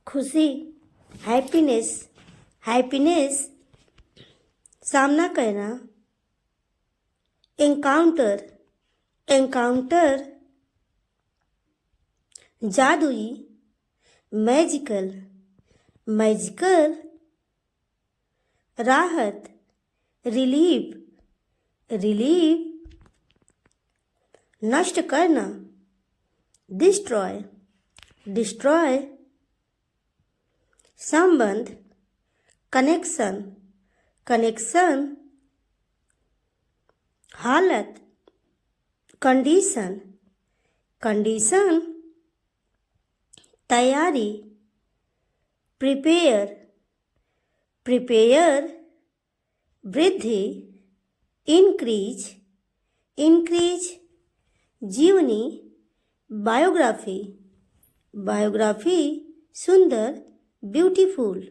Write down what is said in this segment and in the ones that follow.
खुशी, happiness, happiness, सामना करना, एनकाउंटर, एनकाउंटर, जादुई, मैजिकल, मैजिकल, राहत, रिलीफ, रिलीफ, नष्ट करना, डिस्ट्रॉय, डिस्ट्रॉय, संबंध, कनेक्शन, कनेक्शन, हालत, कंडीशन, कंडीशन, तैयारी, प्रिपेयर, प्रिपेयर, वृद्धि, इंक्रीज, इंक्रीज, जीवनी, बायोग्राफी, बायोग्राफी, सुंदर, ब्यूटीफुल,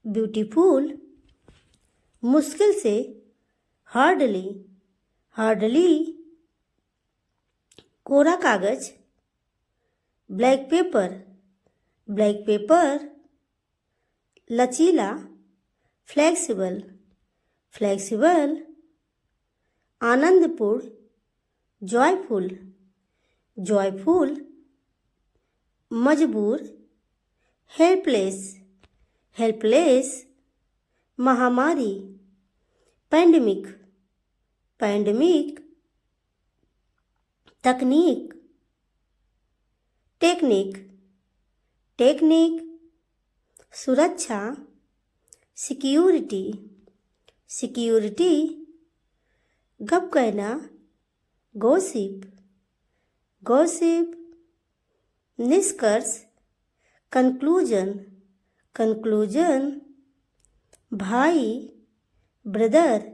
ब्यूटीफुल, मुश्किल से, हार्डली, हार्डली, कोरा कागज, ब्लैक पेपर, ब्लैक पेपर, लचीला, फ्लेक्सिबल, फ्लेक्सिबल, आनंदपूर्ण, जॉयफुल, जॉयफुल, मजबूर, हेल्पलेस, हेल्पलेस, महामारी, पैंडेमिक, पैंडेमिक, तकनीक, टेक्निक, टेक्निक, सुरक्षा, सिक्योरिटी, सिक्योरिटी, गप कहना, गॉसिप, गॉसिप, निष्कर्ष, कंक्लूजन, कंक्लूजन, भाई, ब्रदर,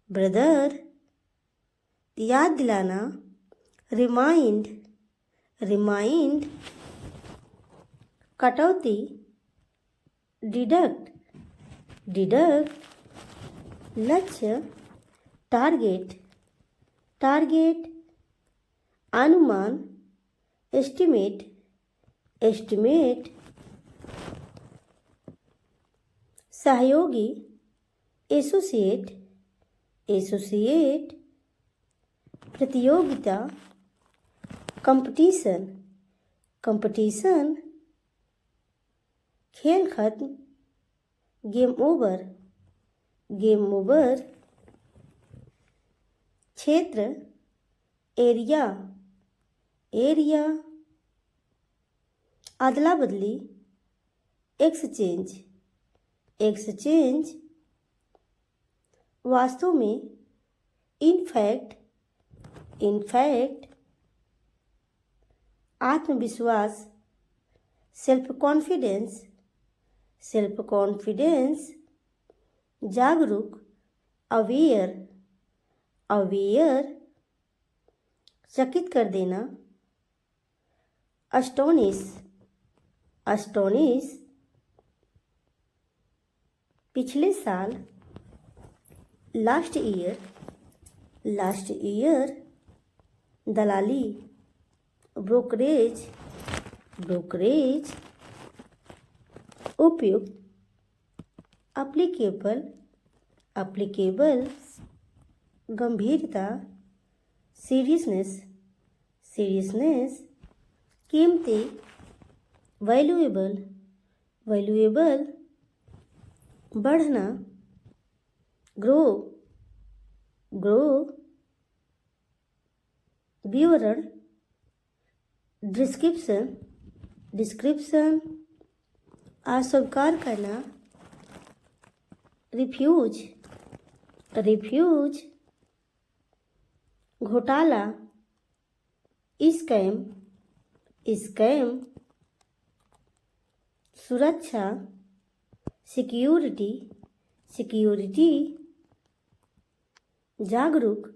ब्रदर, याद दिलाना, रिमाइंड, रिमाइंड, कटौती, डिडक्ट, डिडक्ट, लक्ष्य, टारगेट, टारगेट, अनुमान, एस्टिमेट, एस्टिमेट, सहयोगी, एसोसिएट, एसोसिएट, प्रतियोगिता, कंपटीशन, कंपटीशन, खेल खत्म, गेम ओवर, गेम ओवर, क्षेत्र, एरिया, एरिया, अदला बदली, एक्सचेंज, एक्सचेंज, वास्तव में, इनफैक्ट, इनफैक्ट, आत्मविश्वास, सेल्फ कॉन्फिडेंस, सेल्फ कॉन्फिडेंस, जागरूक, अवेयर, अवेयर, चकित कर देना, अस्टोनिश, अस्टोनिश, पिछले साल, लास्ट ईयर, लास्ट ईयर, दलाली, ब्रोकरेज, ब्रोकरेज, उपयुक्त, अप्लीकेबल, अप्लीकेबल, गंभीरता, सीरियसनेस, सीरियसनेस, कीमती, वैल्यूएबल, वैल्यूएबल, बढ़ना, ग्रो, ग्रो, विवरण, डिस्क्रिप्शन, डिस्क्रिप्शन, अस्वीकार करना, रिफ्यूज, रिफ्यूज, घोटाला, स्कैम, स्कैम, सुरक्षा, सिक्योरिटी, सिक्योरिटी, जागरूक,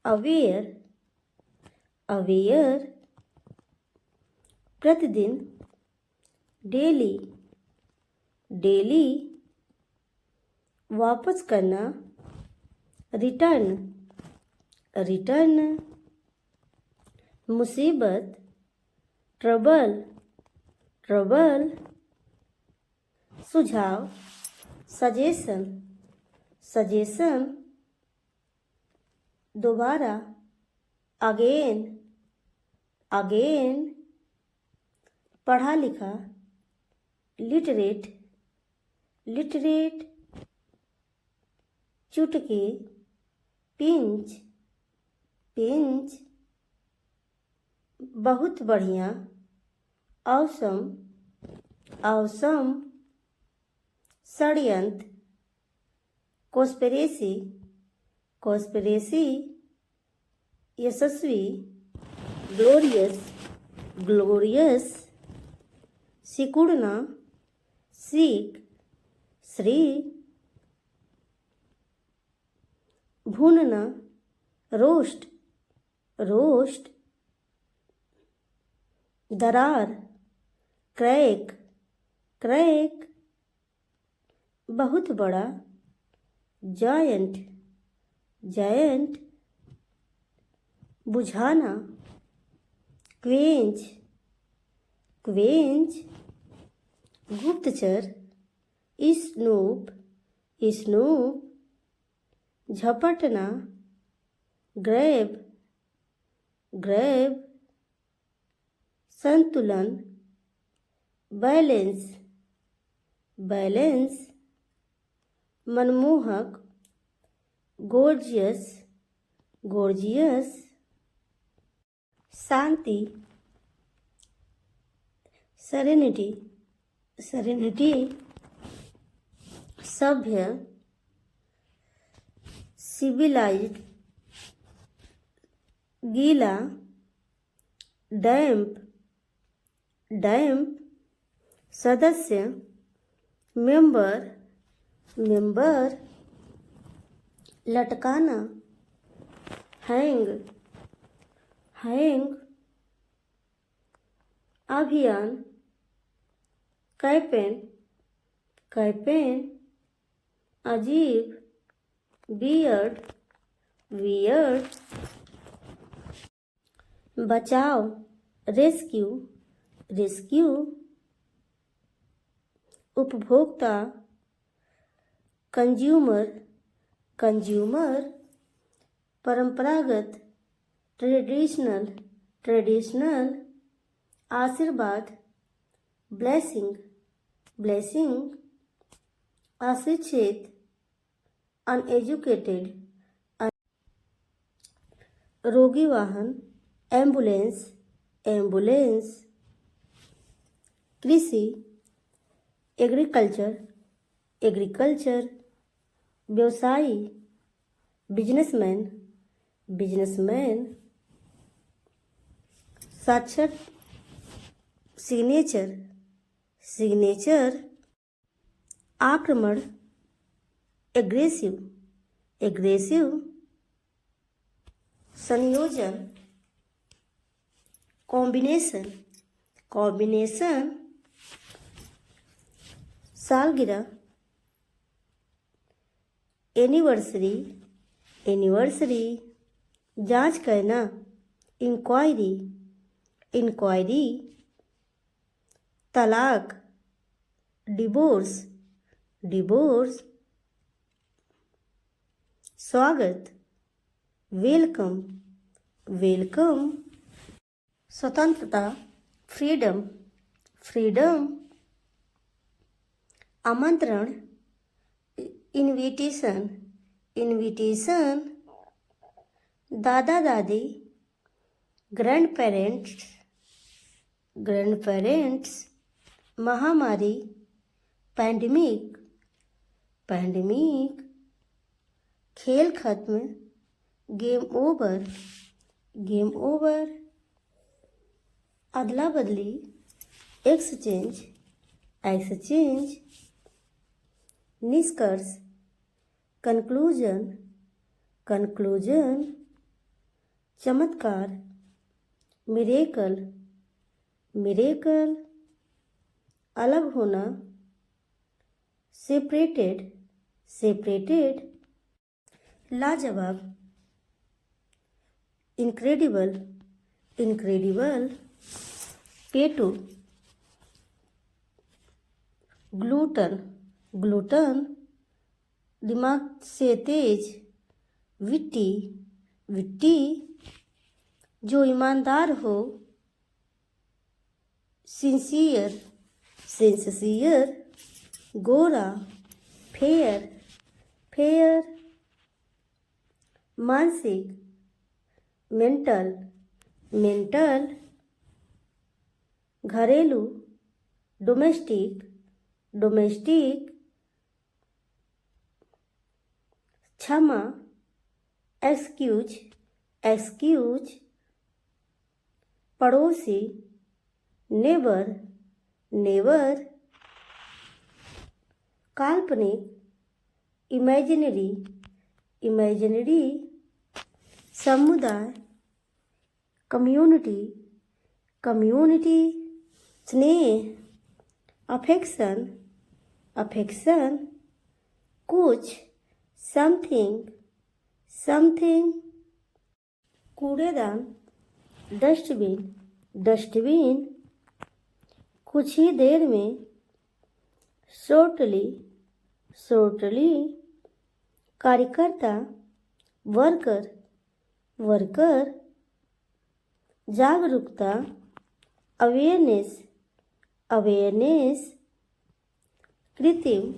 अवेयर, अवेयर, प्रतिदिन, डेली, डेली, वापस करना, रिटर्न, रिटर्न। मुसीबत, ट्रबल, ट्रबल। सुझाव, सजेशन, सजेशन। दोबारा, अगेन, अगेन। पढ़ा लिखा, लिटरेट, लिटरेट। चुटकी, पिंच, पिंच। बहुत बढ़िया, औसम, औसम। षड्यंत्र, कॉन्स्पिरेसी, कॉन्स्पिरेसी। यशस्वी, ग्लोरियस, ग्लोरियस। सिकुड़ना, सीक, श्री। भूनना, रोस्ट, रोस्ट। दरार, क्रैक, क्रैक। बहुत बड़ा, जायंट, जायंट। बुझाना, क्वेंच, क्वेंच। गुप्तचर, स्नूप, स्नूप। झपटना, grab, grab. संतुलन, बैलेंस, बैलेंस। मनमोहक, गोर्जियस, गोर्जियस। शांति, सेरेनिटी, सेरेनिटी। सभ्य, सिविलाइज्ड। गीला, डैम्प, डैम्प। सदस्य, मेंबर, मेंबर। लटकाना, हैंग, हैंग। अभियान, कैपेन, कैपेन। अजीब, वियर्ड, वियर्ड। बचाव, रेस्क्यू, रेस्क्यू। उपभोक्ता, कंज्यूमर, कंज्यूमर। परंपरागत, ट्रेडिशनल, ट्रेडिशनल। आशीर्वाद, ब्लेसिंग, ब्लेसिंग। अशिक्षित, अनएजुकेटेड। रोगी वाहन, एम्बुलेंस, एम्बुलेंस। कृषि, एग्रीकल्चर, एग्रीकल्चर। व्यवसायी, बिजनेसमैन, बिजनेसमैन। साक्षर, सिग्नेचर, सिग्नेचर। आक्रमण, एग्रेसिव, एग्रेसिव। संयोजन, कॉम्बिनेशन, कॉम्बिनेशन। सालगिरह, एनिवर्सरी, एनिवर्सरी। जांच करना, इंक्वायरी, इंक्वायरी। तलाक, डिवोर्स, डिवोर्स। स्वागत, वेलकम, वेलकम। स्वतंत्रता, फ्रीडम, फ्रीडम। आमंत्रण, इनविटेशन, इनविटेशन। दादा दादी, ग्रैंड पेरेंट्स, ग्रैंड पेरेंट्स। महामारी, पैंडमिक, पैंडमिक। खेल खत्म, गेम ओवर, गेम ओवर। अदला बदली, एक्सचेंज, एक्सचेंज। निष्कर्ष, कंक्लूजन, कंक्लूजन। चमत्कार, मिरेकल, मिरेकल। अलग होना, सेपरेटेड, separated, लाजवाब, incredible, incredible, पेटू, ग्लूटन, ग्लूटन, दिमाग से तेज, विट्टी, विट्टी, जो ईमानदार हो, सिंसियर, सिंसियर, गोरा, फेयर, फेयर, मानसिक, मेंटल, मेंटल, घरेलू, डोमेस्टिक, डोमेस्टिक, क्षमा, एक्सक्यूज, एक्सक्यूज, पड़ोसी, नेबर, नेबर, काल्पनिक, इमेजिनरी, इमेजिनरी, समुदाय, कम्युनिटी, कम्युनिटी, स्नेह, अफेक्शन, अफेक्शन, कुछ, समथिंग, समथिंग, कूड़ेदान, डस्टबिन, डस्टबिन, कुछ ही देर में, शॉर्टली, शॉर्टली, कार्यकर्ता, वर्कर, वर्कर, जागरूकता, अवेयरनेस, अवेयरनेस, कृत्रिम,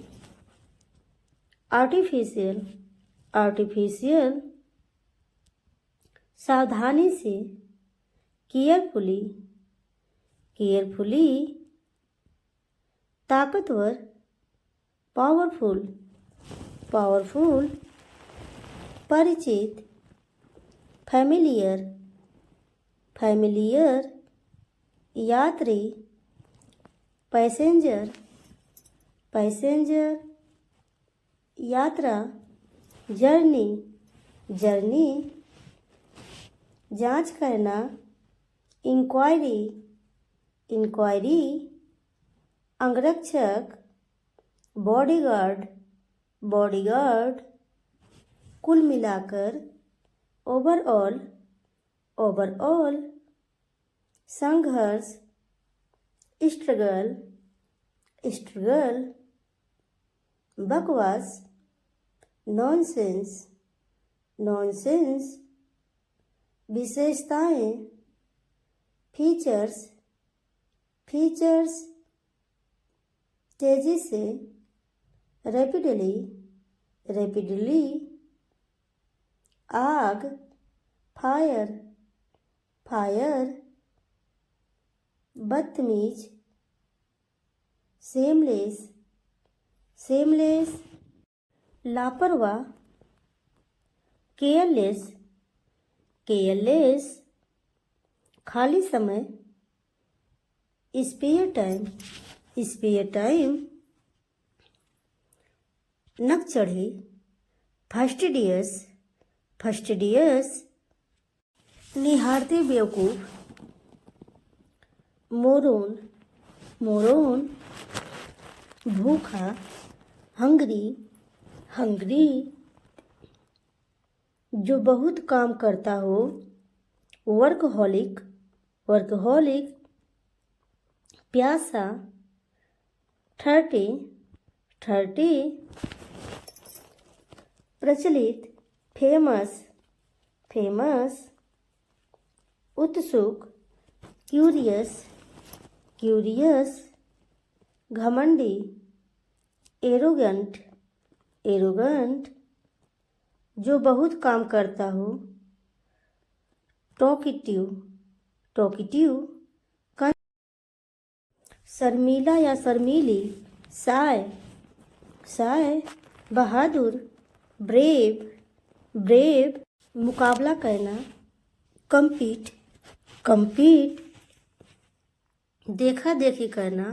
आर्टिफिशियल, आर्टिफिशियल, सावधानी से, केयरफुली, केयरफुली, ताकतवर, पावरफुल, पावरफुल, परिचित, फैमिलियर, फैमिलियर, यात्री, पैसेंजर, पैसेंजर, यात्रा, जर्नी, जर्नी, जांच करना, इंक्वायरी, इंक्वायरी, अंगरक्षक, बॉडीगार्ड, बॉडीगार्ड, कुल मिलाकर, ओवरऑल, ओवरऑल, संघर्ष, स्ट्रगल, स्ट्रगल, बकवास, नॉनसेंस, नॉनसेंस, विशेषताएं, फीचर्स, फीचर्स, तेजी से, रैपिडली, रैपिडली, आग, फायर, फायर, बदतमीज, सेमलेस, सेमलेस, लापरवाह, केयरलेस, केयरलेस, खाली समय, स्पेयर टाइम, स्पेयर टाइम, नक चढ़े, फस्टिडियस, फस्टिडियस, निहारते बेवकूफ, मोरोन, मोरोन, भूखा, हंगरी, हंगरी, जो बहुत काम करता हो, वर्कहॉलिक, वर्कहॉलिक, प्यासा, 30, 30, प्रचलित, फेमस, फेमस, उत्सुक, क्यूरियस, क्यूरियस, घमंडी, एरोगेंट, एरोगेंट, जो बहुत काम करता हो, टॉकिटिव, टॉकिटिव, शर्मीला या शर्मीली, साय, साय, बहादुर, ब्रेव, ब्रेव, मुकाबला करना, कम्पीट, कम्पीट, देखा देखी करना,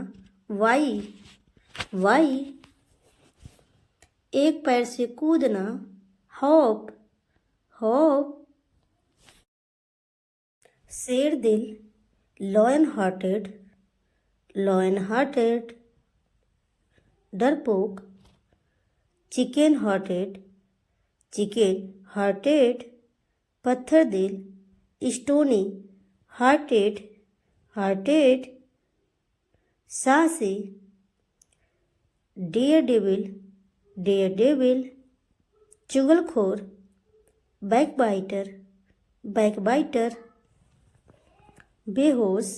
वाई, वाई, एक पैर से कूदना, हॉप, हॉप, शेर दिल, लॉयन हार्टेड, लॉयन हार्टेड, डरपोक, चिकन हार्टेड, पत्थर दिल, स्टोनी, हार्टेड, साहसी, डेयर डेविल, चुगलखोर, बैकबाइटर, बेहोश,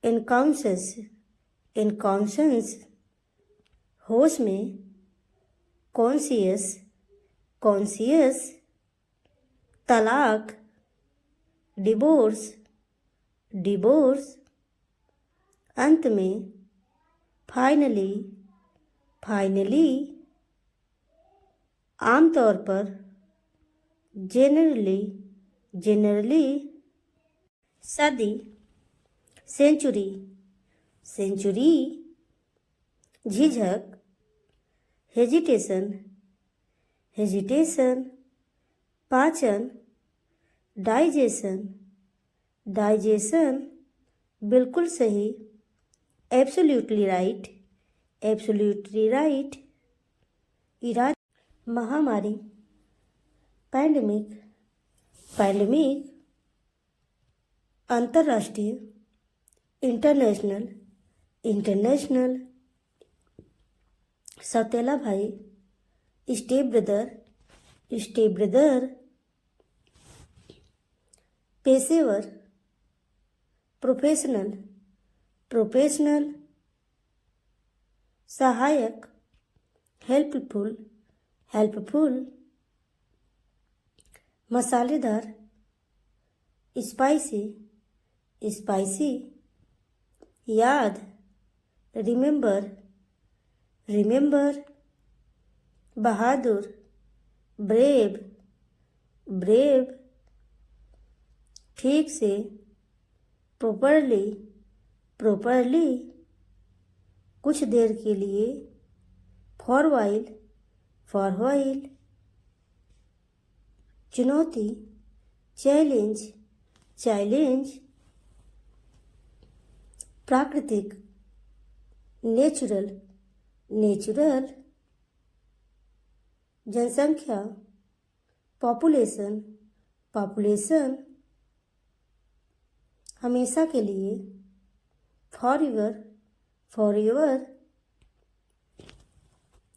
इनकॉन्शंस, होश में, कॉन्सियस, तलाक, डिवोर्स, अंत में, फाइनली, आमतौर पर, जेनरली, सदी, सेंचुरी, झिझक, हेजिटेशन, पाचन, डाइजेशन, बिल्कुल सही, एब्सोल्युटली राइट, इरादा, महामारी, पैंडेमिक, अंतर्राष्ट्रीय, इंटरनेशनल, सौतेला भाई, स्टेप ब्रदर, पेशेवर, प्रोफेशनल, सहायक, हेल्पफुल, मसालेदार, स्पाइसी, याद, रिमेंबर, बहादुर, ब्रेव, ठीक से, प्रॉपरली, कुछ देर के लिए, फॉर व्हाइल, चुनौती, चैलेंज, प्राकृतिक, नेचुरल, जनसंख्या, पॉपुलेशन, हमेशा के लिए, फॉरएवर,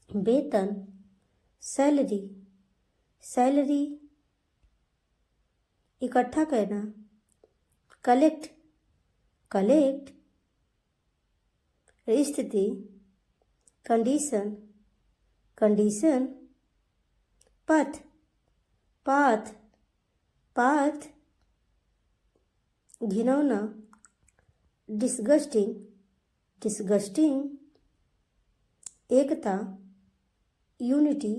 वेतन, सैलरी, इकट्ठा करना, कलेक्ट, स्थिति, कंडीशन, पाथ, घिनौना, डिस्गस्टिंग, एकता, यूनिटी,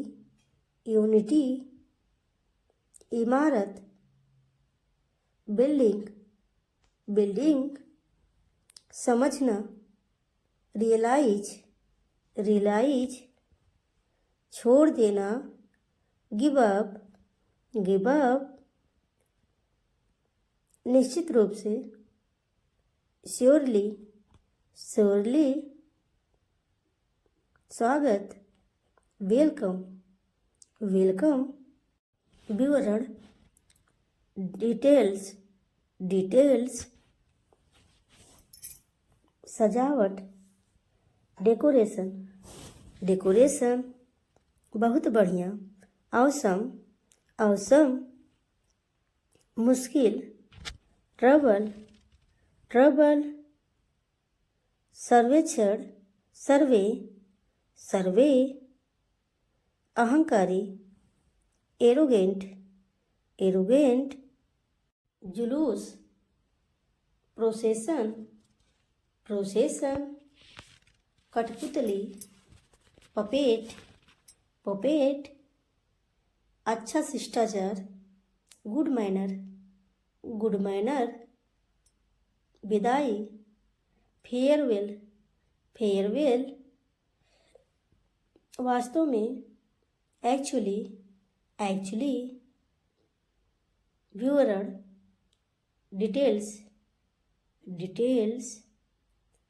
इमारत, बिल्डिंग, समझना, रियलाइज, छोड़ देना, गिव अप, निश्चित रूप से, श्योरली, स्वागत, वेलकम, विवरण, डिटेल्स, सजावट, डेकोरेशन, बहुत बढ़िया, औसम, मुश्किल, ट्रबल, सर्वेक्षण, सर्वे, अहंकारी, एरोगेंट, जुलूस, प्रोसेसन, कठपुतली, पपेट, अच्छा शिष्टाचार, गुड मैनर, विदाई, फेयरवेल, वास्तव में, एक्चुअली, विवरण, डिटेल्स,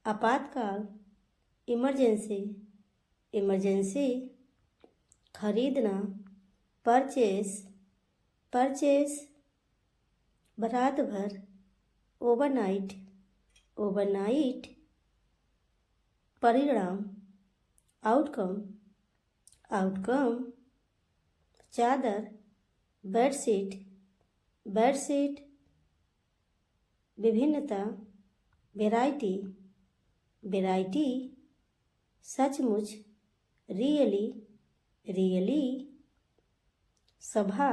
आपातकाल, इमरजेंसी, खरीदना, परचेस, परचेस, रात भर, ओवरनाइट, ओवरनाइट, परिणाम, आउटकम, आउटकम, चादर, बेडशीट, बेडशीट, विभिन्नता, वैरायटी, वैरायटी, सचमुच, रियली, रियली, सभा,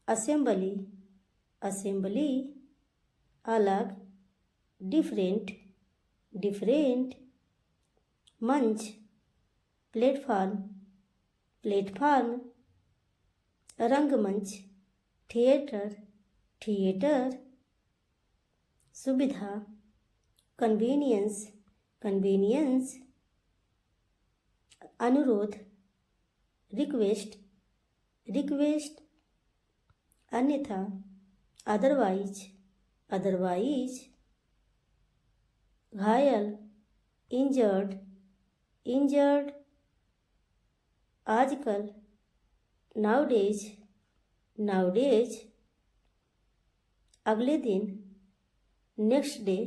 असेंबली, असेंबली, अलग, डिफरेंट, डिफरेंट, मंच, प्लेटफॉर्म, प्लेटफॉर्म, रंगमंच, थिएटर, थिएटर, सुविधा, कन्वीनियंस, कन्वीनियंस, अनुरोध, रिक्वेस्ट, रिक्वेस्ट, अन्यथा, अदरवाइज, अदरवाइज, घायल, इंजर्ड, इंजर्ड, आजकल, नाउडेज, नाउडेज, अगले दिन, नेक्स्ट डे,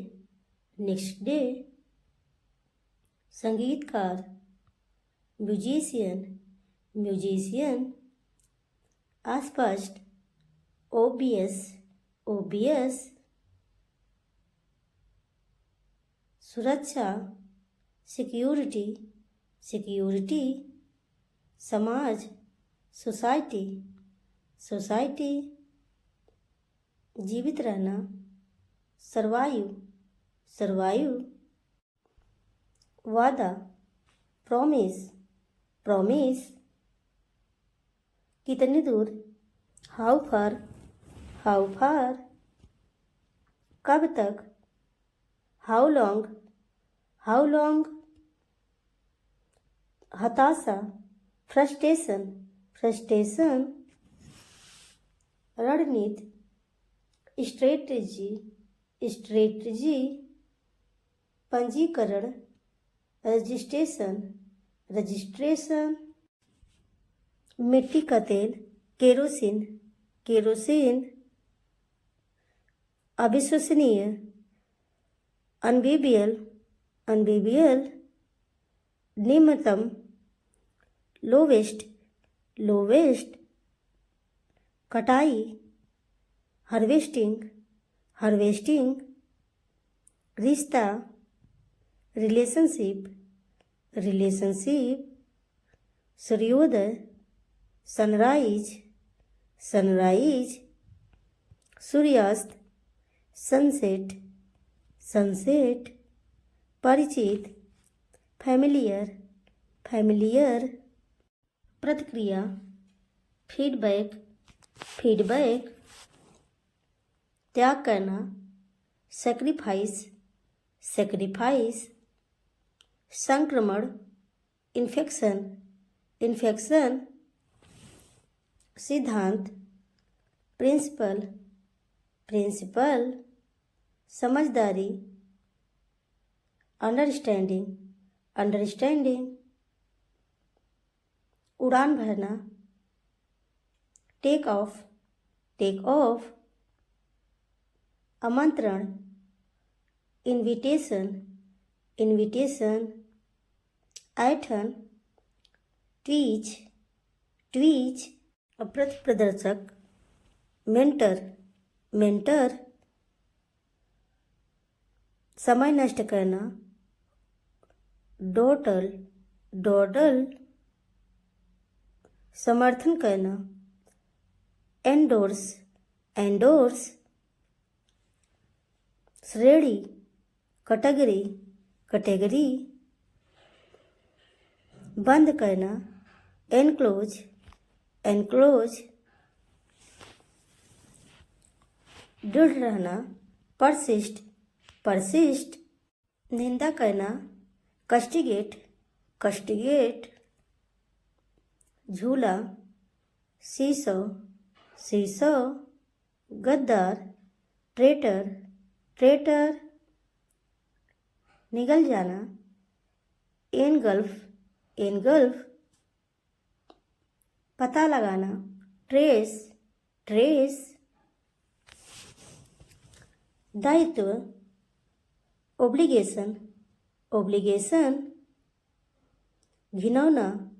नेक्स्ट डे, संगीतकार, म्यूजिशियन, म्यूजिशियन, अस्पष्ट, ओबियस, ओबियस, सुरक्षा, सिक्योरिटी, सिक्योरिटी, समाज, सोसाइटी, सोसाइटी, जीवित रहना, सरवाइव, सरवाइव, वादा, प्रॉमिस, प्रॉमिस, कितनी दूर, हाउ फार, हाउ फार, कब तक, हाउ लॉन्ग, हाउ लॉन्ग, हताशा, फ्रस्ट्रेशन, फ्रस्ट्रेशन, रणनीति, स्ट्रेटजी, स्ट्रेटजी, पंजीकरण, रजिस्ट्रेशन, रजिस्ट्रेशन, मिट्टी का तेल, केरोसिन, केरोसिन, अविश्वसनीय, अनबीबियल, अनबीबियल, निम्नतम, लोवेस्ट, लोवेस्ट, कटाई, हार्वेस्टिंग, हार्वेस्टिंग, रिश्ता, रिलेशनशिप, रिलेशनशिप, सूर्योदय, सनराइज, सनराइज, सूर्यास्त, सनसेट, सनसेट, परिचित, फैमिलियर, फैमिलियर, प्रतिक्रिया, फीडबैक, फीडबैक, त्याग करना, सेक्रीफाइस, सेक्रीफाइस, संक्रमण, इन्फेक्शन, इन्फेक्शन, सिद्धांत, प्रिंसिपल, प्रिंसिपल, समझदारी, अंडरस्टैंडिंग, अंडरस्टैंडिंग, उड़ान भरना, टेक ऑफ, टेक ऑफ, आमंत्रण, इनविटेशन, इनविटेशन, ऐठन, ट्वीच, ट्वीच, अप्रत प्रदर्शक, मेंटर, मेंटर, समय नष्ट करना, डोटल, डोडल, समर्थन करना, एंडोर्स, एंडोर्स, श्रेणी, कैटेगरी, कैटेगरी, बंद करना, एनक्लोज, एनक्लोज, दृढ़ रहना, परसिस्ट, परसिस्ट, निंदा करना, कस्टिगेट, कस्टिगेट, झूला, सीसो, सीसो, गद्दार, ट्रेटर, ट्रेटर, निगल जाना, एनगल्फ, एनगल्फ, पता लगाना, ट्रेस, ट्रेस। दायित्व, ओब्लिगेशन, ओब्लिगेशन। घिनौना,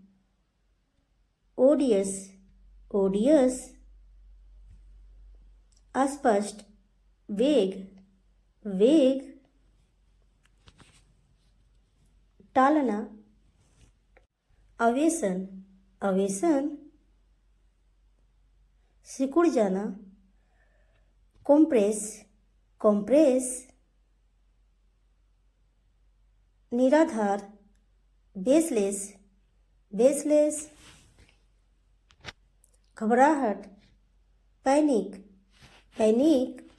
ओडियस, ओडियस। अस्पष्ट, वेग, वेग। टालना, अवेशन, अवेशन। सिकुड़ जाना, कॉम्प्रेस, कॉम्प्रेस। निराधार, बेसलेस, बेसलेस। घबराहट, पैनिक, पैनिक।